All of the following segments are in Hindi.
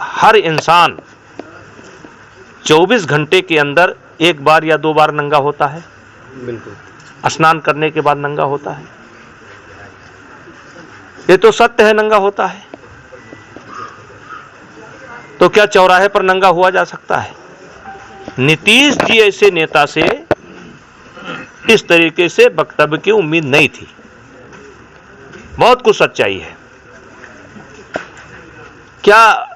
हर इंसान 24 घंटे के अंदर एक बार या 2 बार नंगा होता है। बिल्कुल। स्नान करने के बाद नंगा होता है। ये तो सत्य है, नंगा होता है। तो क्या चौराहे पर नंगा हुआ जा सकता है? नीतीश जी ऐसे नेता से इस तरीके से वक्तव्य की उम्मीद नहीं थी। बहुत कुछ सच्चाई है। क्या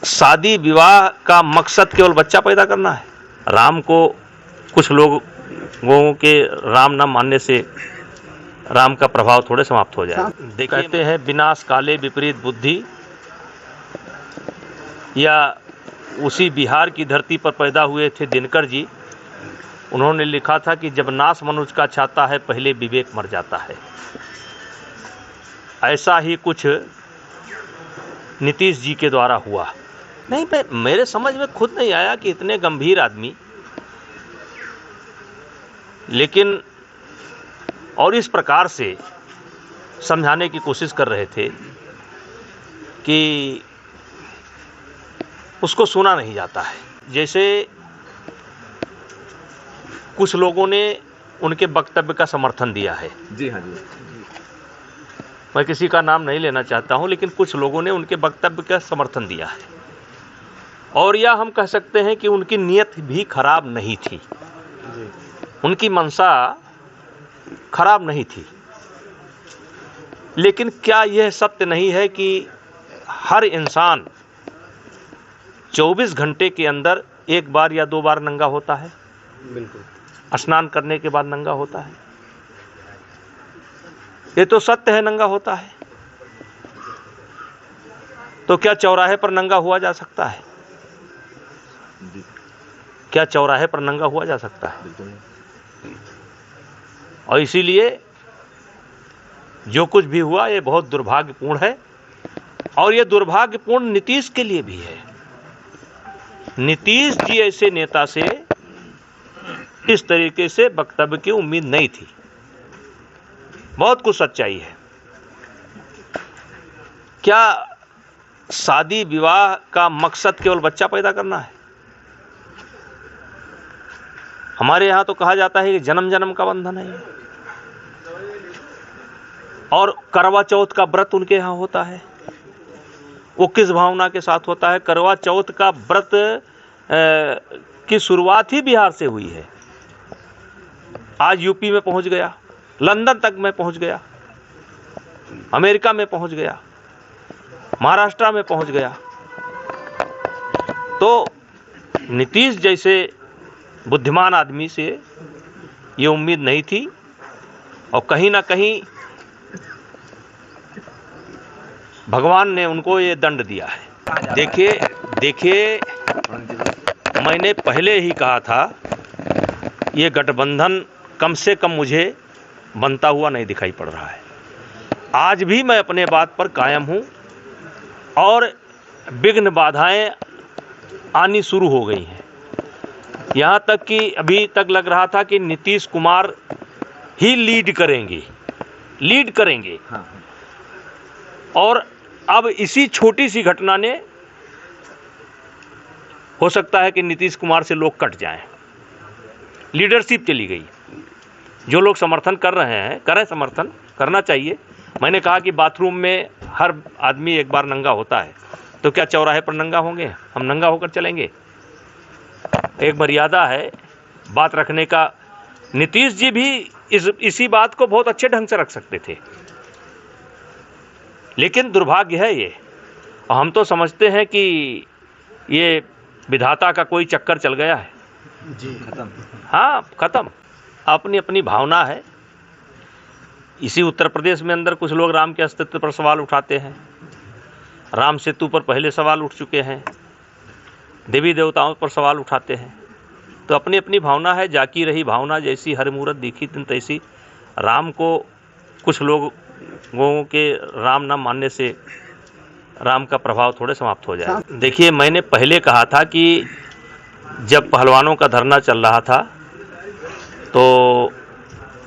शादी विवाह का मकसद केवल बच्चा पैदा करना है? राम को कुछ लोगों के राम न मानने से राम का प्रभाव थोड़े समाप्त हो जाए। कहते हैं विनाश काले विपरीत बुद्धि, या उसी बिहार की धरती पर पैदा हुए थे दिनकर जी। उन्होंने लिखा था कि जब नाश मनुष्य का छाता है पहले विवेक मर जाता है। ऐसा ही कुछ नीतीश जी के द्वारा हुआ। नहीं, मेरे समझ में खुद नहीं आया कि इतने गंभीर आदमी, लेकिन और इस प्रकार से समझाने की कोशिश कर रहे थे कि उसको सुना नहीं जाता है। जैसे कुछ लोगों ने उनके वक्तव्य का समर्थन दिया है। जी हाँ जी। मैं किसी का नाम नहीं लेना चाहता हूं, लेकिन कुछ लोगों ने उनके वक्तव्य का समर्थन दिया है। और या हम कह सकते हैं कि उनकी नीयत भी खराब नहीं थी, उनकी मंशा खराब नहीं थी। लेकिन क्या यह सत्य नहीं है कि हर इंसान 24 घंटे के अंदर एक बार या 2 बार नंगा होता है? बिल्कुल। स्नान करने के बाद नंगा होता है। ये तो सत्य है, नंगा होता है। तो क्या चौराहे पर नंगा हुआ जा सकता है? क्या चौराहे पर नंगा हुआ जा सकता है? और इसीलिए जो कुछ भी हुआ ये बहुत दुर्भाग्यपूर्ण है। और ये दुर्भाग्यपूर्ण नीतीश के लिए भी है। नीतीश जी ऐसे नेता से इस तरीके से वक्तव्य की उम्मीद नहीं थी। बहुत कुछ सच्चाई है। क्या शादी विवाह का मकसद केवल बच्चा पैदा करना है? हमारे यहां तो कहा जाता है कि जन्म जन्म का बंधन है। और करवा चौथ का व्रत उनके यहां होता है। वो किस भावना के साथ होता है? करवा चौथ का व्रत की शुरुआत ही बिहार से हुई है। आज यूपी में पहुंच गया, लंदन तक में पहुंच गया, अमेरिका में पहुंच गया, महाराष्ट्र में पहुंच गया। तो नीतीश जैसे बुद्धिमान आदमी से ये उम्मीद नहीं थी। और कहीं ना कहीं भगवान ने उनको ये दंड दिया है। देखिए मैंने पहले ही कहा था, ये गठबंधन कम से कम मुझे बनता हुआ नहीं दिखाई पड़ रहा है। आज भी मैं अपने बात पर कायम हूं और विघ्न बाधाएं आनी शुरू हो गई हैं। यहां तक कि अभी तक लग रहा था कि नीतीश कुमार ही लीड करेंगे। हाँ। और अब इसी छोटी सी घटना ने हो सकता है कि नीतीश कुमार से लोग कट जाएं। लीडरशिप चली गई। जो लोग समर्थन कर रहे हैं, करें, समर्थन करना चाहिए। मैंने कहा कि बाथरूम में हर आदमी एक बार नंगा होता है, तो क्या चौराहे पर नंगा होंगे? हम नंगा होकर चलेंगे? एक मर्यादा है बात रखने का। नीतीश जी भी इसी बात को बहुत अच्छे ढंग से रख सकते थे, लेकिन दुर्भाग्य है ये। और हम तो समझते हैं कि ये विधाता का कोई चक्कर चल गया है जी। खत्म। हाँ, खत्म। अपनी अपनी भावना है। इसी उत्तर प्रदेश में अंदर कुछ लोग राम के अस्तित्व पर सवाल उठाते हैं। राम सेतु पर पहले सवाल उठ चुके हैं। देवी देवताओं पर सवाल उठाते हैं। तो अपनी अपनी भावना है। जाकी रही भावना जैसी, हर मूरत दिखी तिन तैसी। राम को कुछ लोगों के राम न मानने से राम का प्रभाव थोड़े समाप्त हो जाए। देखिए, मैंने पहले कहा था कि जब पहलवानों का धरना चल रहा था तो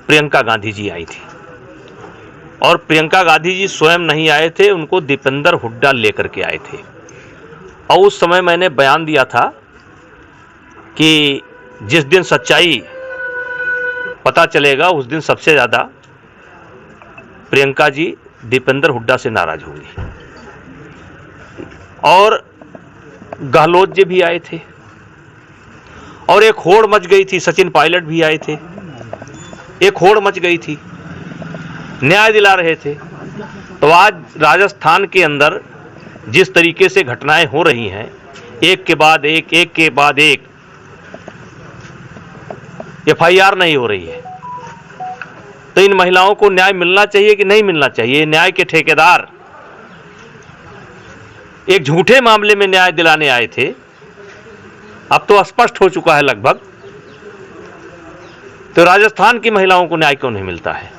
प्रियंका गांधी जी आई थी। और प्रियंका गांधी जी स्वयं नहीं आए थे, उनको दीपेंद्र हुड्डा लेकर के आए थे। और उस समय मैंने बयान दिया था कि जिस दिन सच्चाई पता चलेगा उस दिन सबसे ज़्यादा प्रियंका जी दीपेंद्र हुड्डा से नाराज होंगी। और गहलोत जी भी आए थे और एक होड़ मच गई थी, सचिन पायलट भी आए थे, एक होड़ मच गई थी, न्याय दिला रहे थे। तो आज राजस्थान के अंदर जिस तरीके से घटनाएं हो रही हैं, एक के बाद एक एफआईआर नहीं हो रही है, तो इन महिलाओं को न्याय मिलना चाहिए कि नहीं मिलना चाहिए? न्याय के ठेकेदार एक झूठे मामले में न्याय दिलाने आए थे, अब तो स्पष्ट हो चुका है लगभग, तो राजस्थान की महिलाओं को न्याय क्यों नहीं मिलता है?